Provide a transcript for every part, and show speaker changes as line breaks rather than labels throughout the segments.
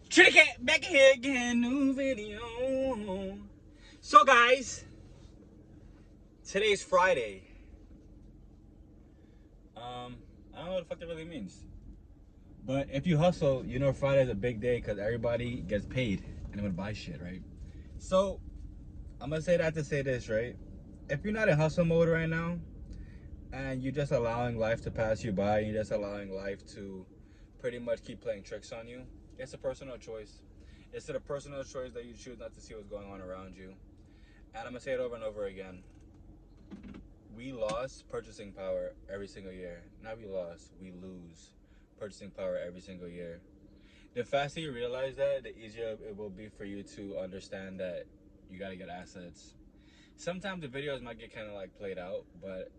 Trick back here again, new video. So guys, today's Friday. I don't know what the fuck that really means. But if you hustle, you know Friday's a big day because everybody gets paid and they're gonna buy shit, right? So I'm gonna say that to say this, right? If you're not in hustle mode right now and you're just allowing life to pass you by, you're just allowing life to pretty much keep playing tricks on you, it's a personal choice. It's a personal choice that you choose not to see what's going on around you. And I'm gonna say it over and over again. We lost purchasing power every single year. Not we lost, we lose purchasing power every single year. The faster you realize that, the easier it will be for you to understand that you gotta get assets. Sometimes the videos might get kind of like played out, but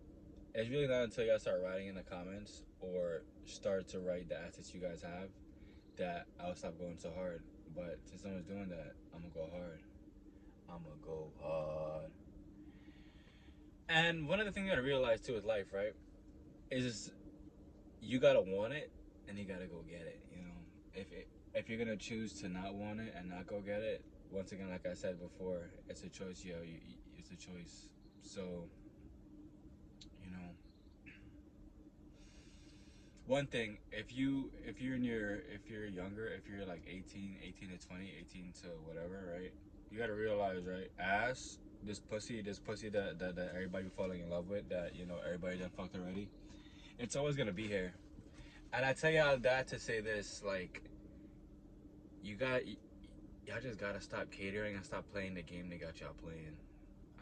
it's really not until you guys start writing in the comments or start to write the assets you guys have that I'll stop going so hard. But since someone's doing that, I'm gonna go hard. I'm gonna go hard. And one of the things you gotta realize too with life, right, is you gotta want it and you gotta go get it. You know, if you're gonna choose to not want it and not go get it, once again, like I said before, it's a choice, yo. It's a choice. So, you know, one thing, if you're younger, if you're like 18 to 20, 18 to whatever, right? You gotta realize, right? Ass, this pussy that everybody falling in love with, that, you know, everybody done fucked already. It's always gonna be here. And I tell y'all that to say this, like, y'all just gotta stop catering and stop playing the game they got y'all playing.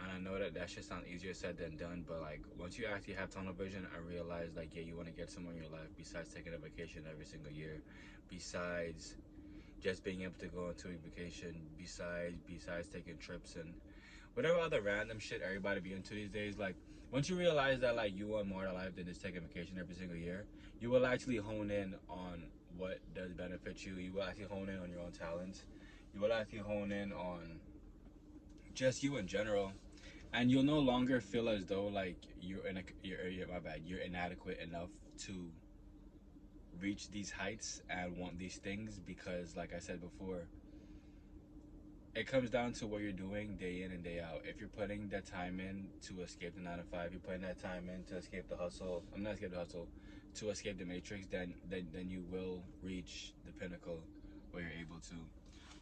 And I know that shit sounds easier said than done, but like once you actually have tunnel vision and realize like, yeah, you want to get somewhere in your life besides taking a vacation every single year, besides just being able to go on 2-week vacation, besides taking trips and whatever other random shit everybody be into these days, like once you realize that like you want more out of life than just taking vacation every single year, you will actually hone in on what does benefit you. You will actually hone in on your own talents. You will actually hone in on just you in general, and you'll no longer feel as though like you're inadequate enough to reach these heights and want these things, because like I said before, it comes down to what you're doing day in and day out. If you're putting that time in to escape the 9 to 5, you're putting that time in to escape the hustle. I'm not escape the hustle, to escape the matrix. Then you will reach the pinnacle where you're able to.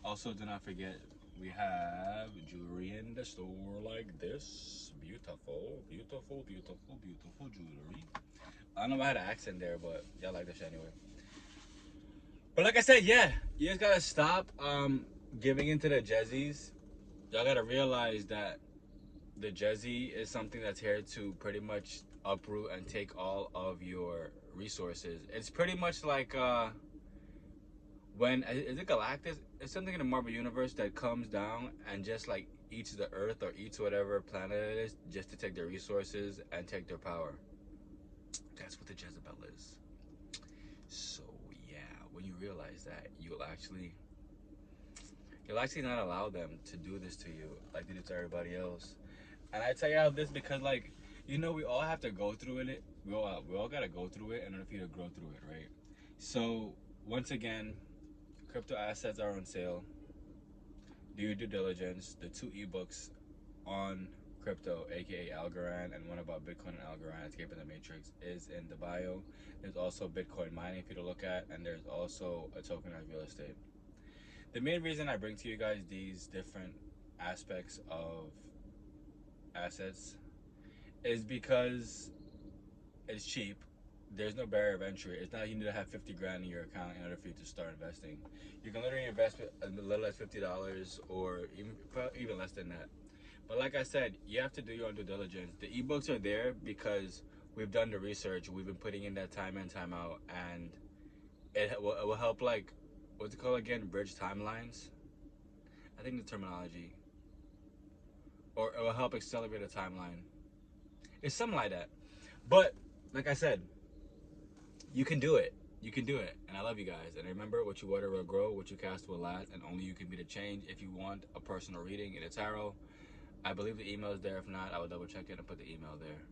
Also, do not forget, we have jewelry in the store like this. Beautiful, beautiful, beautiful, beautiful jewelry. I don't know if I had an accent there, but y'all like this shit anyway. But like I said, yeah, you just gotta stop giving into the jezzies. Y'all gotta realize that the jezzy is something that's here to pretty much uproot and take all of your resources. It's pretty much like when is it Galactus? It's something in the Marvel universe that comes down and just like eats the Earth or eats whatever planet it is, just to take their resources and take their power. That's what the Jezebel is. So yeah, when you realize that, you'll actually not allow them to do this to you like they do to everybody else. And I tell y'all this because, like, you know, we all have to go through it. We all gotta go through it in order for you to grow through it, right? So once again, crypto assets are on sale. Do your due diligence. The 2 ebooks on crypto, aka Algorand, and one about Bitcoin Algorand, Escaping the Matrix, is in the bio. There's also Bitcoin mining for you to look at, and there's also a tokenized real estate. The main reason I bring to you guys these different aspects of assets is because it's cheap. There's no barrier of entry. It's not you need to have 50 grand in your account in order for you to start investing. You can literally invest with as little as $50 or even less than that. But like I said, you have to do your own due diligence. The ebooks are there because we've done the research. We've been putting in that time in, time out, and it will help, like, what's it called again? Bridge timelines? I think the terminology. Or it will help accelerate a timeline. It's something like that. But like I said, you can do it. You can do it. And I love you guys. And remember, what you water will grow, what you cast will last, and only you can be the change. If you want a personal reading in a tarot, I believe the email is there. If not, I will double check it and put the email there.